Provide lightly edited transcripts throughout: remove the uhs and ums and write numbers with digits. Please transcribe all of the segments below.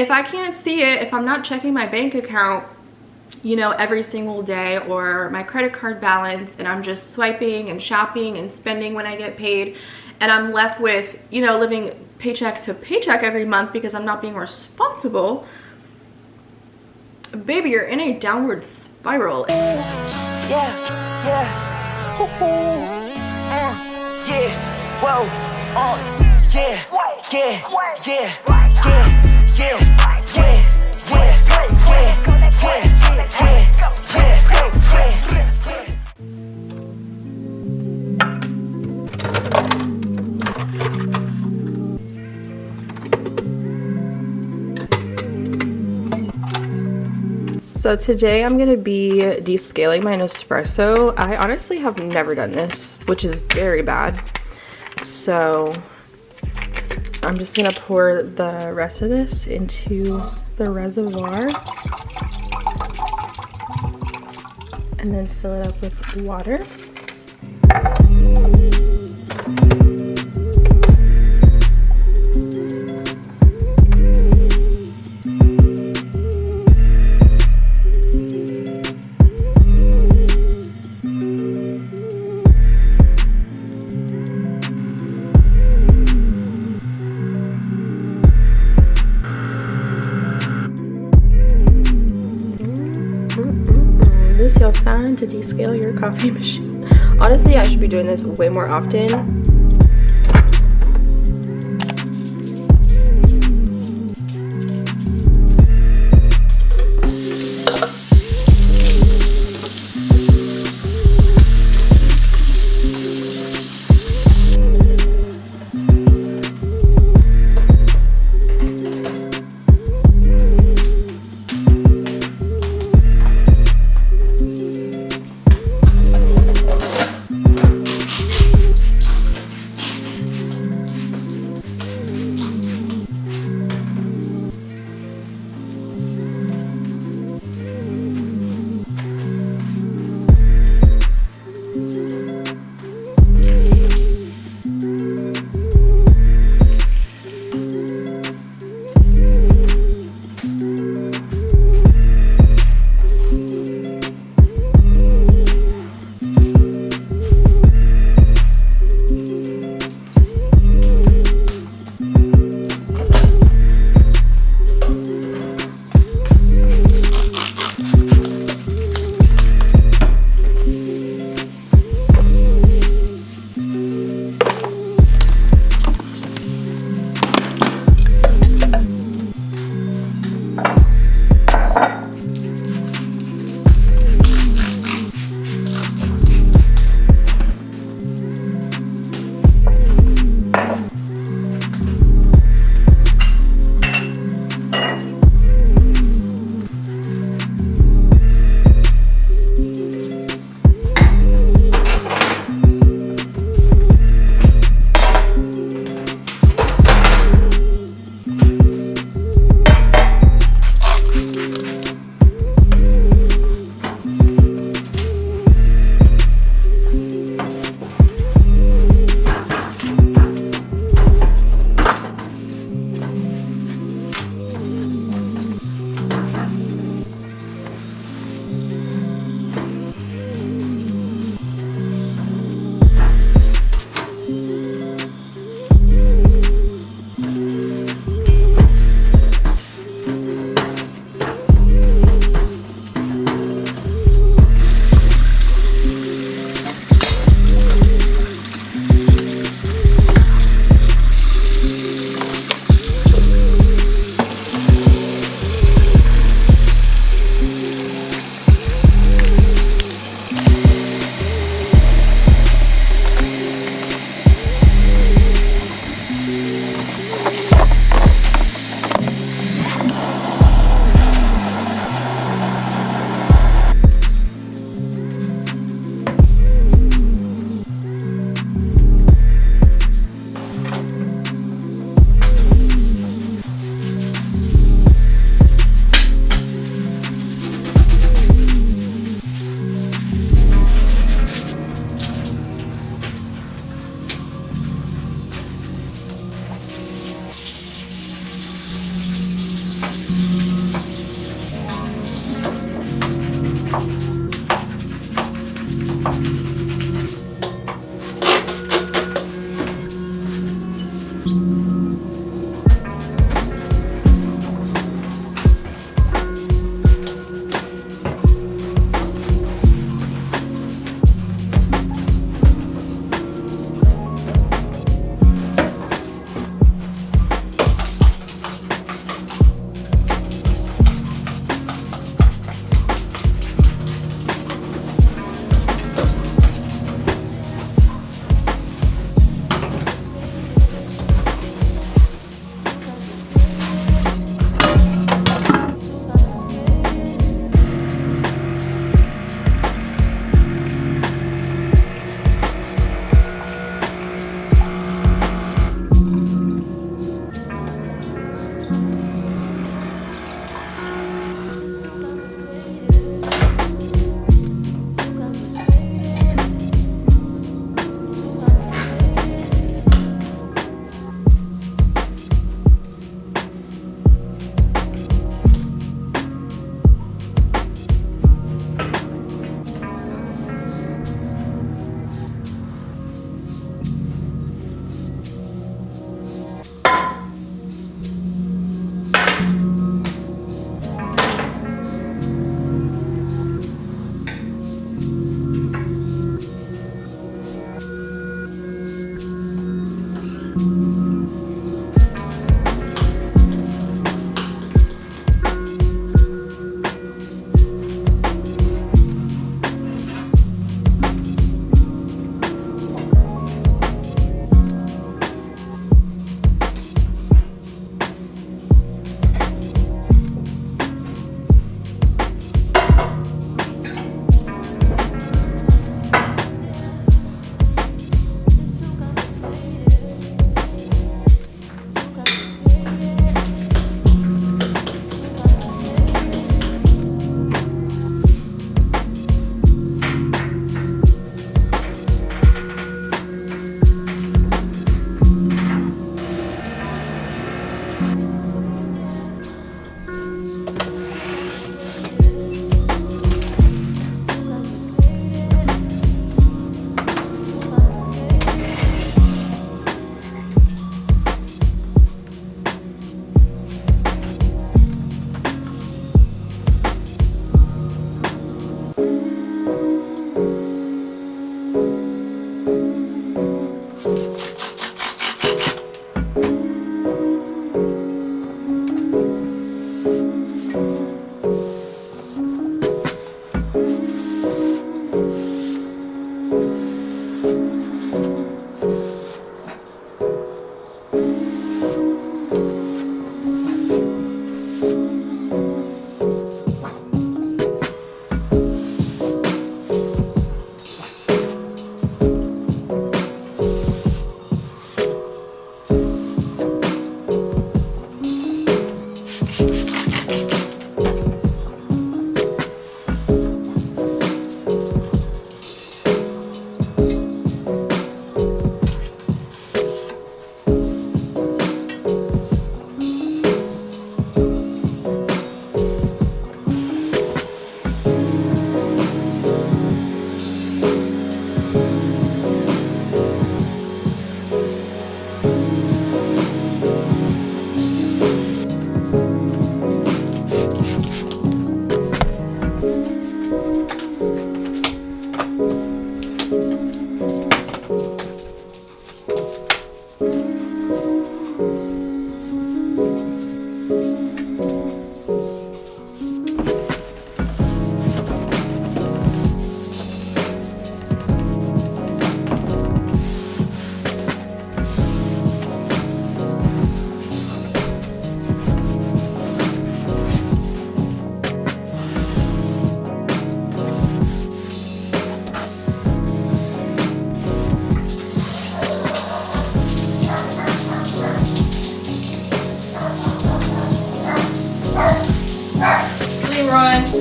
If I can't see it, if I'm not checking my bank account, you know, every single day, or my credit card balance, and I'm just swiping and shopping and spending when I get paid, and I'm left with, you know, living paycheck to paycheck every month because I'm not being responsible, baby, you're in a downward spiral. Yeah, yeah, yeah, whoa, yeah, yeah, yeah, yeah, yeah, yeah. So today I'm gonna be descaling my Nespresso. I honestly have never done this, which is very bad. So I'm just gonna pour the rest of this into the reservoir and then fill it up with water. This is your sign to descale your coffee machine. Honestly, I should be doing this way more often.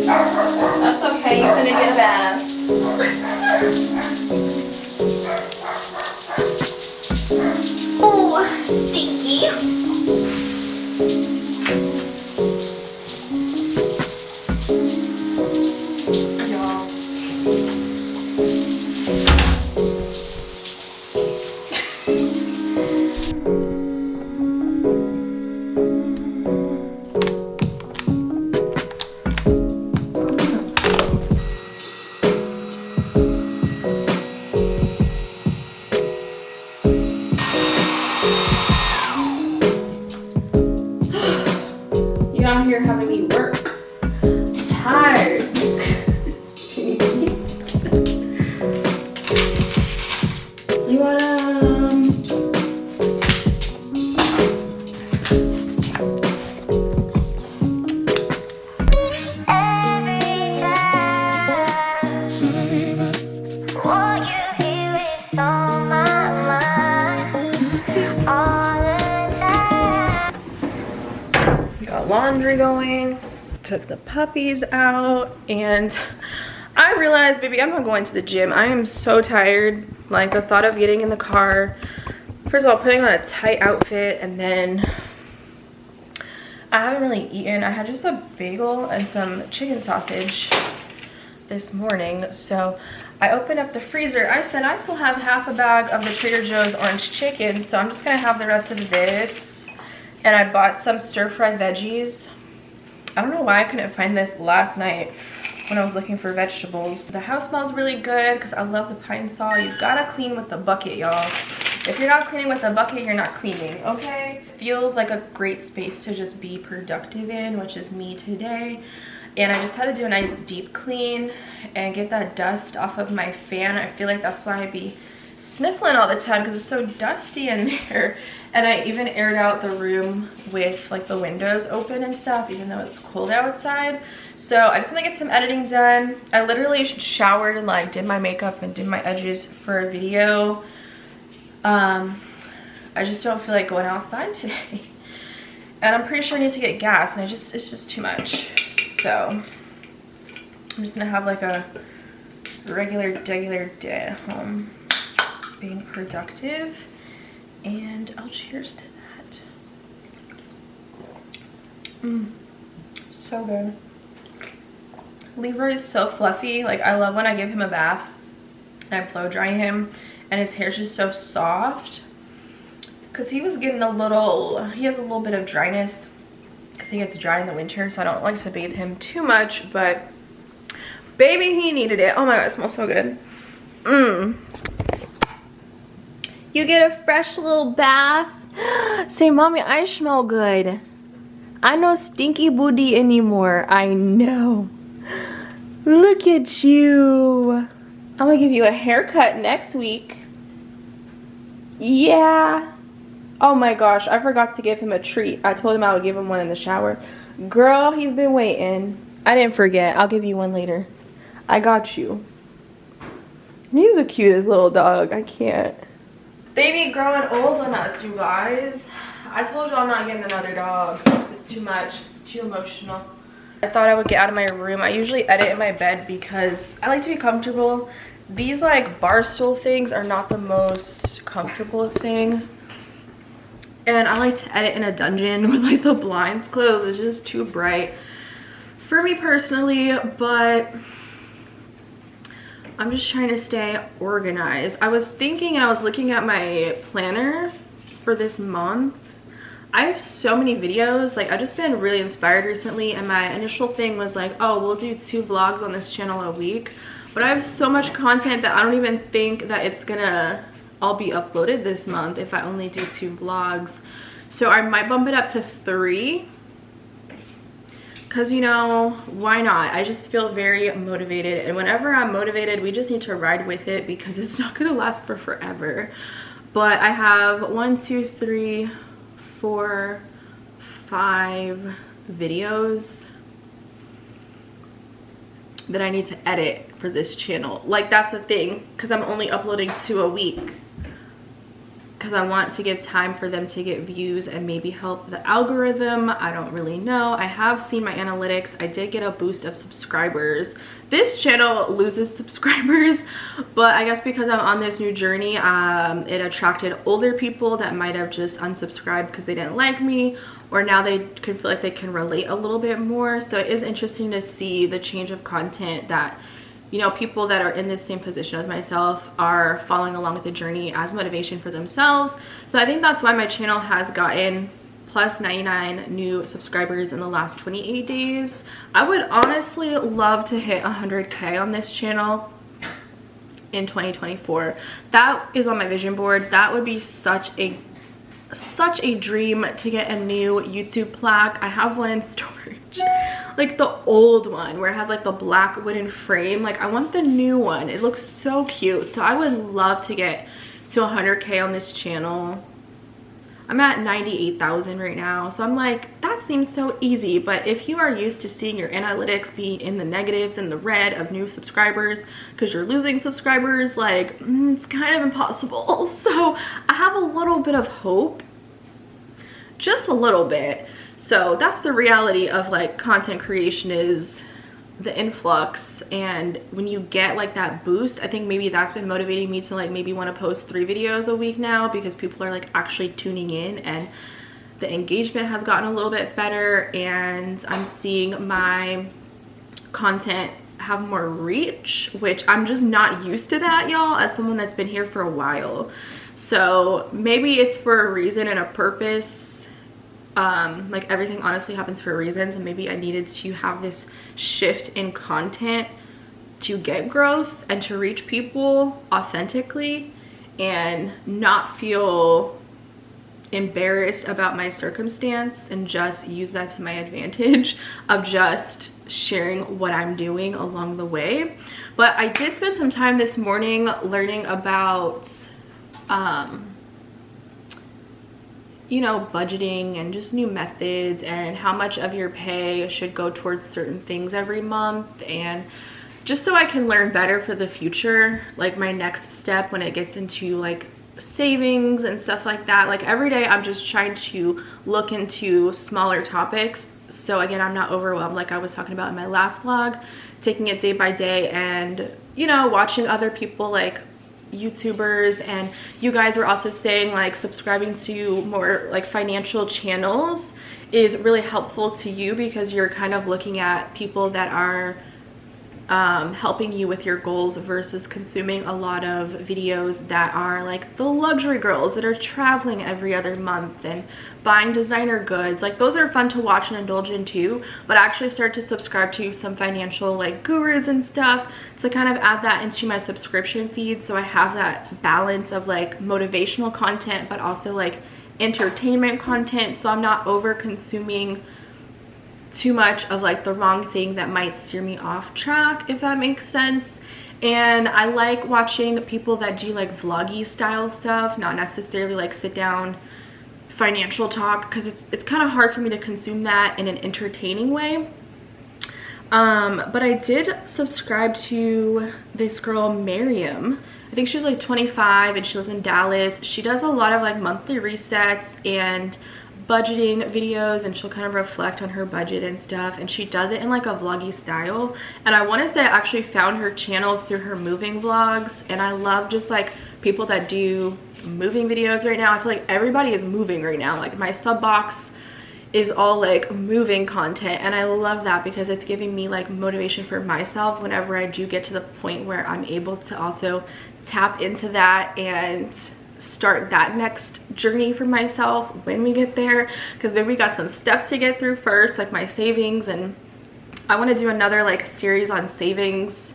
That's okay, you're gonna get a bath. Oh, stinky. You out here having me work. I'm tired. You wanna got laundry going, took the puppies out, and I realized, baby, I'm not going to the gym. I am so tired. Like, the thought of getting in the car, first of all, putting on a tight outfit, and then I haven't really eaten. I had just a bagel and some chicken sausage this morning, so I opened up the freezer. I said I still have half a bag of the Trader Joe's orange chicken, so I'm just gonna have the rest of this. And I bought some stir-fry veggies. I don't know why I couldn't find this last night when I was looking for vegetables. The house smells really good because I love the pine sol. You've gotta clean with the bucket, y'all. If you're not cleaning with the bucket, you're not cleaning, okay? Feels like a great space to just be productive in, which is me today. And I just had to do a nice deep clean and get that dust off of my fan. I feel like that's why I be sniffling all the time because it's so dusty in there. And I even aired out the room with like the windows open and stuff, even though it's cold outside. So I just want to get some editing done. I literally showered and like did my makeup and did my edges for a video. I just don't feel like going outside today. And I'm pretty sure I need to get gas, and it's just too much. So I'm just gonna have like a regular day at home, being productive. And I'll cheers to that. So good. Leroy is so fluffy. Like, I love when I give him a bath and I blow dry him and his hair's just so soft, because he was getting he has a little bit of dryness because he gets dry in the winter, so I don't like to bathe him too much, but baby, he needed it. Oh my god, it smells so good. You get a fresh little bath. Say, mommy, I smell good. I no stinky booty anymore. I know. Look at you. I'm gonna give you a haircut next week. Yeah. Oh my gosh, I forgot to give him a treat. I told him I would give him one in the shower. Girl, he's been waiting. I didn't forget. I'll give you one later. I got you. He's the cutest little dog. I can't. Baby growing old on us, you guys. I told you I'm not getting another dog. It's too much. It's too emotional. I thought I would get out of my room. I usually edit in my bed because I like to be comfortable. These like bar stool things are not the most comfortable thing. And I like to edit in a dungeon with like the blinds closed. It's just too bright for me personally, but I'm just trying to stay organized. I was thinking, and I was looking at my planner for this month. I have so many videos. Like, I've just been really inspired recently, and my initial thing was like, oh, we'll do 2 vlogs on this channel a week. But I have so much content that I don't even think that it's gonna all be uploaded this month if I only do 2 vlogs. So I might bump it up to 3. Because, you know, why not? I just feel very motivated. And whenever I'm motivated, we just need to ride with it because it's not gonna last for forever. But I have 1, 2, 3, 4, 5 videos that I need to edit for this channel. Like, that's the thing, because I'm only uploading 2 a week, because I want to give time for them to get views and maybe help the algorithm. I don't really know. I have seen my analytics. I did get a boost of subscribers. This channel loses subscribers, but I guess because I'm on this new journey, it attracted older people that might have just unsubscribed because they didn't like me, or now they can feel like they can relate a little bit more. So it is interesting to see the change of content that, you know, people that are in the same position as myself are following along with the journey as motivation for themselves. So I think that's why my channel has gotten plus 99 new subscribers in the last 28 days. I would honestly love to hit 100K on this channel in 2024. That is on my vision board. That would be such a dream, to get a new YouTube plaque. I have one in storage, like the old one where it has like the black wooden frame. Like, I want the new one. It looks so cute. So I would love to get to 100K on this channel. I'm at 98,000 right now, so I'm like, that seems so easy. But if you are used to seeing your analytics be in the negatives and the red of new subscribers because you're losing subscribers, like, it's kind of impossible. So I have a little bit of hope, just a little bit. So that's the reality of like content creation, is the influx. And when you get like that boost, I think maybe that's been motivating me to like maybe want to post 3 videos a week now, because people are like actually tuning in and the engagement has gotten a little bit better, and I'm seeing my content have more reach, which I'm just not used to that, y'all, as someone that's been here for a while. So maybe it's for a reason and a purpose. Like, everything honestly happens for reasons, and maybe I needed to have this shift in content to get growth and to reach people authentically and not feel embarrassed about my circumstance, and just use that to my advantage of just sharing what I'm doing along the way. But I did spend some time this morning learning about you know, budgeting and just new methods, and how much of your pay should go towards certain things every month, and just so I can learn better for the future, like my next step when it gets into like savings and stuff like that. Like, every day I'm just trying to look into smaller topics, so again, I'm not overwhelmed, like I was talking about in my last vlog, taking it day by day, and, you know, watching other people like YouTubers, and you guys were also saying like subscribing to more like financial channels is really helpful to you, because you're kind of looking at people that are helping you with your goals, versus consuming a lot of videos that are like the luxury girls that are traveling every other month and buying designer goods. Like, those are fun to watch and indulge in too, but I actually started to subscribe to some financial like gurus and stuff to kind of add that into my subscription feed, so I have that balance of like motivational content but also like entertainment content, so I'm not over consuming too much of like the wrong thing that might steer me off track, if that makes sense. And I like watching people that do like vloggy style stuff, not necessarily like sit down financial talk, because it's kind of hard for me to consume that in an entertaining way. But I did subscribe to this girl Miriam. I think she's like 25 and she lives in Dallas. She does a lot of like monthly resets and budgeting videos, and she'll kind of reflect on her budget and stuff, and she does it in like a vloggy style. And I want to say I actually found her channel through her moving vlogs, and I love just like people that do moving videos right now. I feel like everybody is moving right now. Like my sub box is all like moving content, and I love that because it's giving me like motivation for myself whenever I do get to the point where I'm able to also tap into that and start that next journey for myself when we get there. Because maybe we got some steps to get through first, like my savings, and I want to do another like series on savings,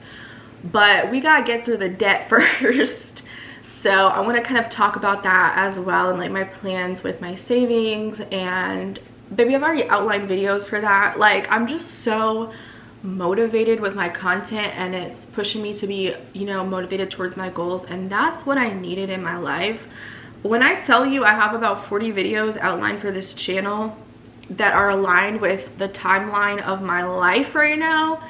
but we gotta get through the debt first. So I want to kind of talk about that as well, and like my plans with my savings. And baby, I've already outlined videos for that. Like I'm just so motivated with my content, and it's pushing me to be, you know, motivated towards my goals, and that's what I needed in my life. When I tell you I have about 40 videos outlined for this channel that are aligned with the timeline of my life right now,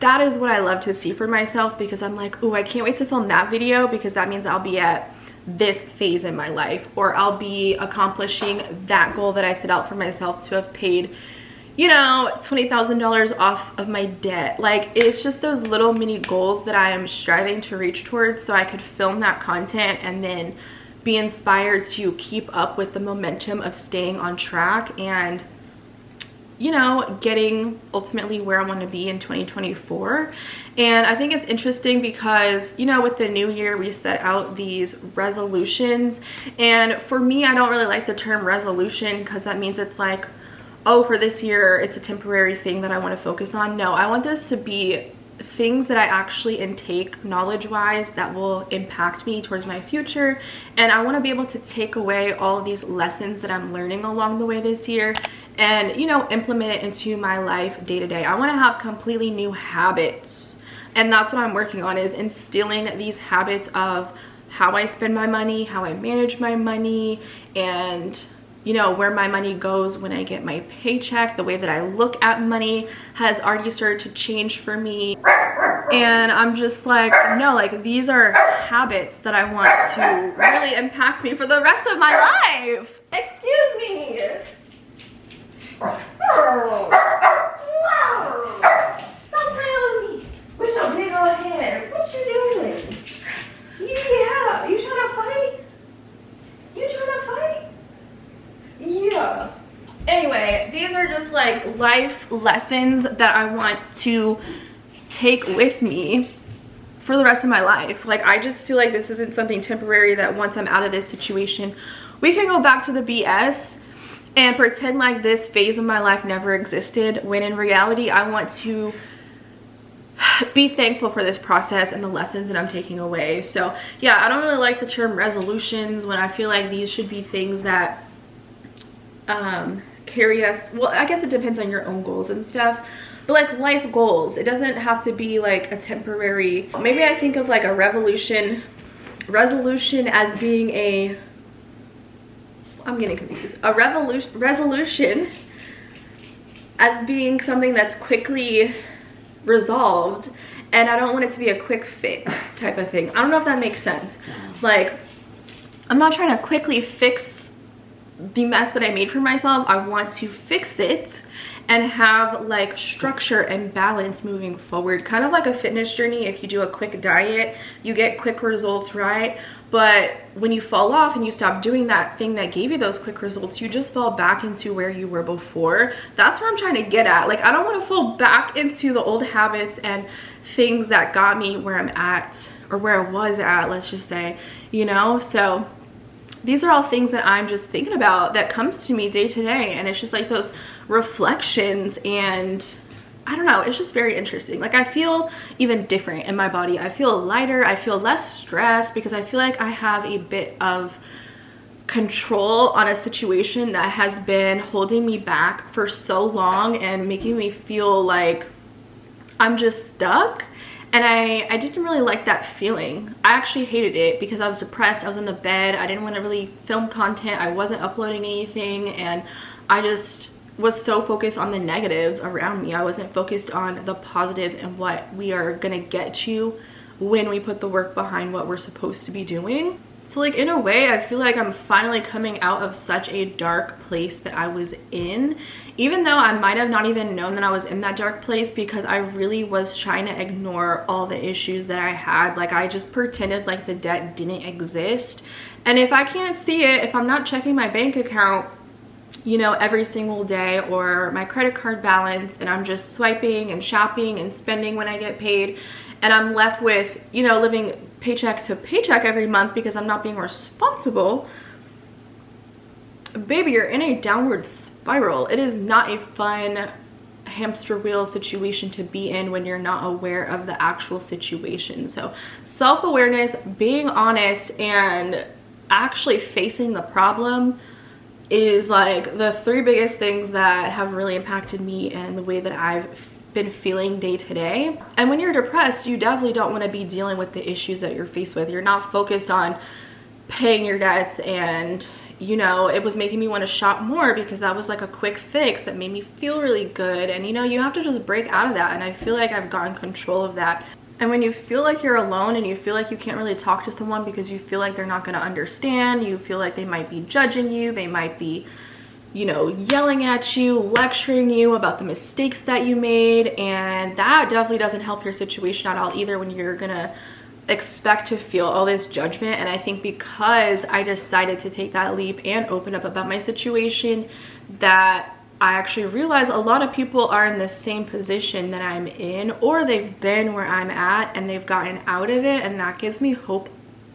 that is what I love to see for myself, because I'm like, oh, I can't wait to film that video, because that means I'll be at this phase in my life, or I'll be accomplishing that goal that I set out for myself to have paid, you know, $20,000 off of my debt. Like it's just those little mini goals that I am striving to reach towards, so I could film that content and then be inspired to keep up with the momentum of staying on track and, you know, getting ultimately where I want to be in 2024. And I think it's interesting because, you know, with the new year we set out these resolutions, and for me, I don't really like the term resolution because that means it's like, oh, for this year it's a temporary thing that I want to focus on. No, I want this to be things that I actually intake knowledge wise that will impact me towards my future, and I want to be able to take away all of these lessons that I'm learning along the way this year and, you know, implement it into my life day to day. I want to have completely new habits, and that's what I'm working on, is instilling these habits of how I spend my money, how I manage my money, and, you know, where my money goes when I get my paycheck. The way that I look at money has already started to change for me, and I'm just like, no, like these are habits that I want to really impact me for the rest of my life. Excuse me. Stop playing with me with your big old head. What you doing? Yeah, you trying to fight? You trying to fight? Yeah. Anyway, these are just like life lessons that I want to take with me for the rest of my life. Like I just feel like this isn't something temporary, that once I'm out of this situation we can go back to the BS and pretend like this phase of my life never existed, when in reality I want to be thankful for this process and the lessons that I'm taking away. So yeah, I don't really like the term resolutions, when I feel like these should be things that carry us, well, I guess it depends on your own goals and stuff, but like life goals, it doesn't have to be like a temporary, maybe I think of like a resolution as being a, I'm getting confused, a resolution as being something that's quickly resolved, and I don't want it to be a quick fix type of thing. I don't know if that makes sense. Like I'm not trying to quickly fix the mess that I made for myself. I want to fix it and have like structure and balance moving forward, kind of like a fitness journey. If you do a quick diet, you get quick results, right? But when you fall off and you stop doing that thing that gave you those quick results, you just fall back into where you were before. That's what I'm trying to get at. Like I don't want to fall back into the old habits and things that got me where I'm at, or where I was at, let's just say, you know? So these are all things that I'm just thinking about that comes to me day to day, and it's just like those reflections, and I don't know, it's just very interesting. Like I feel even different in my body. I feel lighter, I feel less stressed, because I feel like I have a bit of control on a situation that has been holding me back for so long and making me feel like I'm just stuck. And I didn't really like that feeling. I actually hated it because I was depressed. I was in the bed. I didn't want to really film content. I wasn't uploading anything, and I just was so focused on the negatives around me. I wasn't focused on the positives and what we are gonna get to when we put the work behind what we're supposed to be doing. So like in a way, I feel like I'm finally coming out of such a dark place that I was in, even though I might have not even known that I was in that dark place, because I really was trying to ignore all the issues that I had. Like I just pretended like the debt didn't exist. And if I can't see it, if I'm not checking my bank account, you know, every single day, or my credit card balance, and I'm just swiping and shopping and spending when I get paid, and I'm left with, you know, living paycheck to paycheck every month because I'm not being responsible, baby, you're in a downward spiral. It is not a fun hamster wheel situation to be in when you're not aware of the actual situation. So self-awareness, being honest, and actually facing the problem is like the three biggest things that have really impacted me and the way that I've been feeling day to day. And when you're depressed, you definitely don't want to be dealing with the issues that you're faced with. You're not focused on paying your debts, and you know, it was making me want to shop more because that was like a quick fix that made me feel really good. And you know, you have to just break out of that, and I feel like I've gotten control of that. And when you feel like you're alone and you feel like you can't really talk to someone because you feel like they're not going to understand, you feel like they might be judging you, they might be, you know, yelling at you, lecturing you about the mistakes that you made, and that definitely doesn't help your situation at all either, when you're gonna expect to feel all this judgment. And I think because I decided to take that leap and open up about my situation, that I actually realized a lot of people are in the same position that I'm in, or they've been where I'm at and they've gotten out of it, and that gives me hope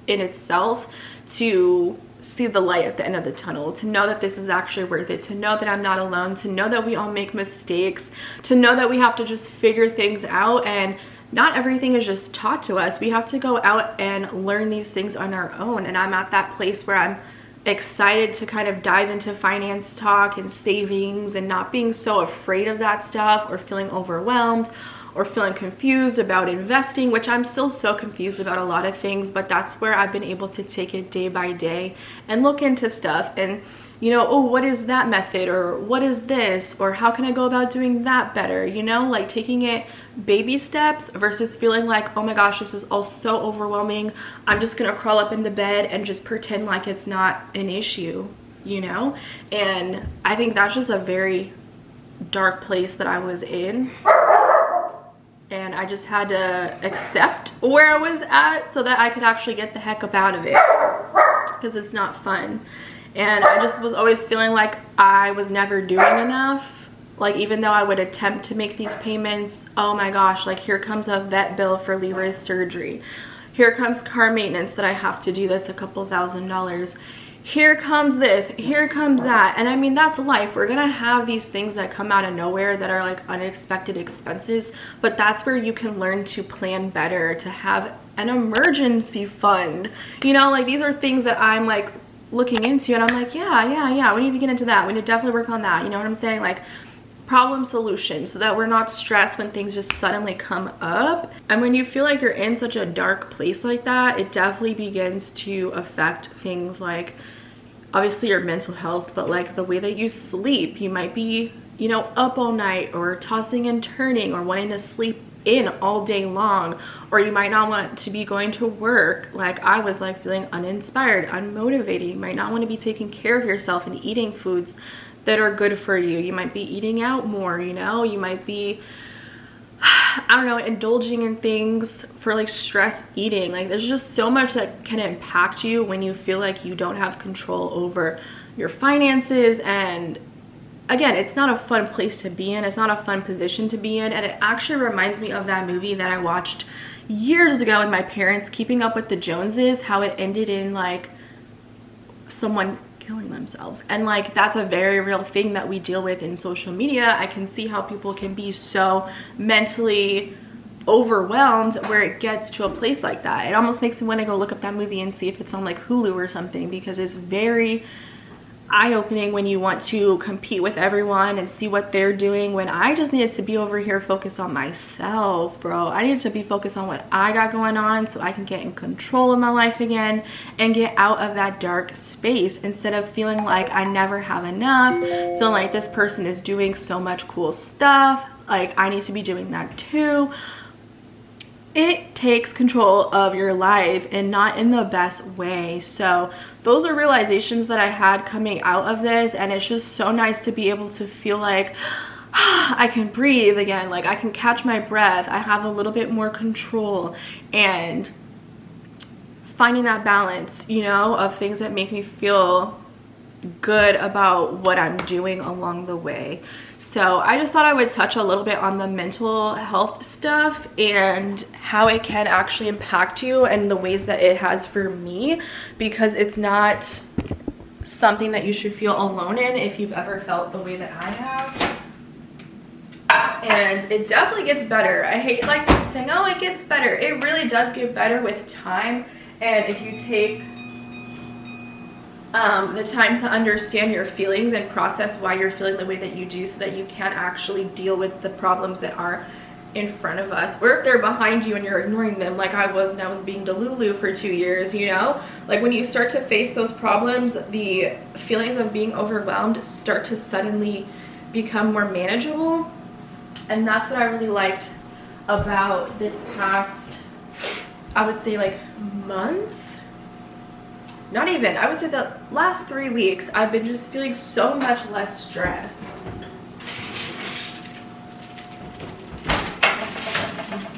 in itself to see the light at the end of the tunnel, to know that this is actually worth it, to know that I'm not alone, to know that we all make mistakes, to know that we have to just figure things out, and not everything is just taught to us. We have to go out and learn these things on our own. And I'm at that place where I'm excited to kind of dive into finance talk and savings, and not being so afraid of that stuff, or feeling overwhelmed, or feeling confused about investing, which I'm still so confused about a lot of things, but that's where I've been able to take it day by day and look into stuff and, you know, oh, what is that method, or what is this, or how can I go about doing that better, you know, like taking it baby steps versus feeling like, oh my gosh, this is all so overwhelming, I'm just gonna crawl up in the bed and just pretend like it's not an issue, you know. And I think that's just a very dark place that I was in, and I just had to accept where I was at so that I could actually get the heck up out of it, because it's not fun. And I just was always feeling like I was never doing enough. Like, even though I would attempt to make these payments, oh my gosh, like here comes a vet bill for Libra's surgery. Here comes car maintenance that I have to do that's a couple $1,000s. Here comes this, here comes that. And I mean, that's life. We're gonna have these things that come out of nowhere that are like unexpected expenses, but that's where you can learn to plan better, to have an emergency fund. You know, like these are things that I'm like looking into, and I'm like, yeah, we need to get into that. We need to definitely work on that. You know what I'm saying? Like problem solution, so that we're not stressed when things just suddenly come up. And when you feel like you're in such a dark place like that, it definitely begins to affect things like obviously your mental health, but like the way that you sleep. You might be, you know, up all night, or tossing and turning, or wanting to sleep in all day long, or you might not want to be going to work. Like I was like feeling uninspired, unmotivated. You might not want to be taking care of yourself and eating foods that are good for you. You might be eating out more, you know, you might be, I don't know, indulging in things for like stress eating. Like there's just so much that can impact you when you feel like you don't have control over your finances. And again, it's not a fun place to be in. It's not a fun position to be in. And it actually reminds me of that movie that I watched years ago with my parents, Keeping Up with the Joneses, how it ended in like someone killing themselves. And like that's a very real thing that we deal with in social media. I can see how people can be so mentally overwhelmed where it gets to a place like that. It almost makes me want to go look up that movie and see if it's on like Hulu or something, because it's very eye-opening when you want to compete with everyone and see what they're doing, when I just needed to be over here focused on myself, bro. I needed to be focused on what I got going on so I can get in control of my life again and get out of that dark space, instead of feeling like I never have enough, feeling like this person is doing so much cool stuff, like I need to be doing that too. it takes control of your life, and not in the best way. So those are realizations that I had coming out of this, and it's just so nice to be able to feel like I can breathe again, like I can catch my breath, I have a little bit more control, and finding that balance, you know, of things that make me feel good about what I'm doing along the way. So I just thought I would touch a little bit on the mental health stuff and how it can actually impact you and the ways that it has for me, because it's not something that you should feel alone in if you've ever felt the way that I have. And it definitely gets better. I hate like saying, oh, it gets better. It really does get better with time, and if you take the time to understand your feelings and process why you're feeling the way that you do, so that you can actually deal with the problems that are in front of us, or if they're behind you and you're ignoring them like I was, and I was being delulu for 2 years, you know. Like when you start to face those problems, the feelings of being overwhelmed start to suddenly become more manageable. And that's what I really liked about this past, I would say like month, not even, I would say the last 3 weeks, I've been just feeling so much less stress.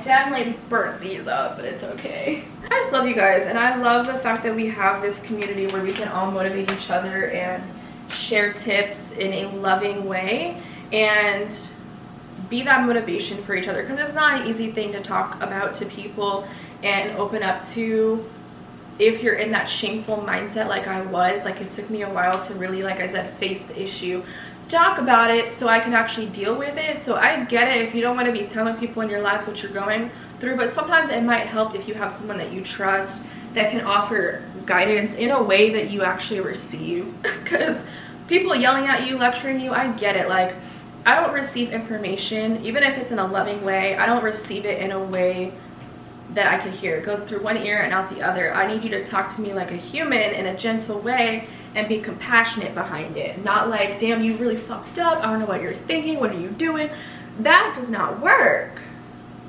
Definitely burnt these up, but it's okay. I just love you guys, and I love the fact that we have this community where we can all motivate each other and share tips in a loving way and be that motivation for each other, because it's not an easy thing to talk about to people and open up to if you're in that shameful mindset like I was. Like it took me a while to really, like I said, face the issue, talk about it so I can actually deal with it. So I get it if you don't want to be telling people in your lives what you're going through, but sometimes it might help if you have someone that you trust that can offer guidance in a way that you actually receive. Because people yelling at you, lecturing you, I get it. Like I don't receive information, even if it's in a loving way, I don't receive it in a way that I can hear. It goes through one ear and out the other. I need you to talk to me like a human in a gentle way and be compassionate behind it. Not like, damn, you really fucked up, I don't know what you're thinking, what are you doing? That does not work.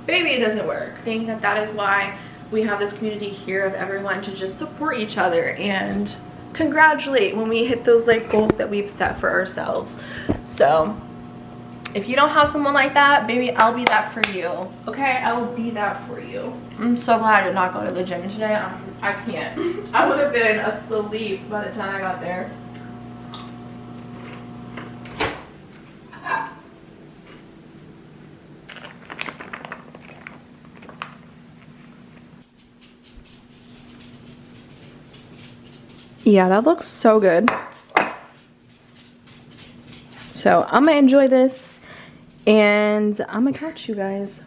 Baby, it doesn't work. I think that that is why we have this community here of everyone to just support each other and congratulate when we hit those like goals that we've set for ourselves. So if you don't have someone like that, baby, I'll be that for you. Okay, I will be that for you. I'm so glad I did not go to the gym today. I can't. I would have been asleep by the time I got there. Yeah, that looks so good. So I'm gonna enjoy this, and I'm gonna catch you guys.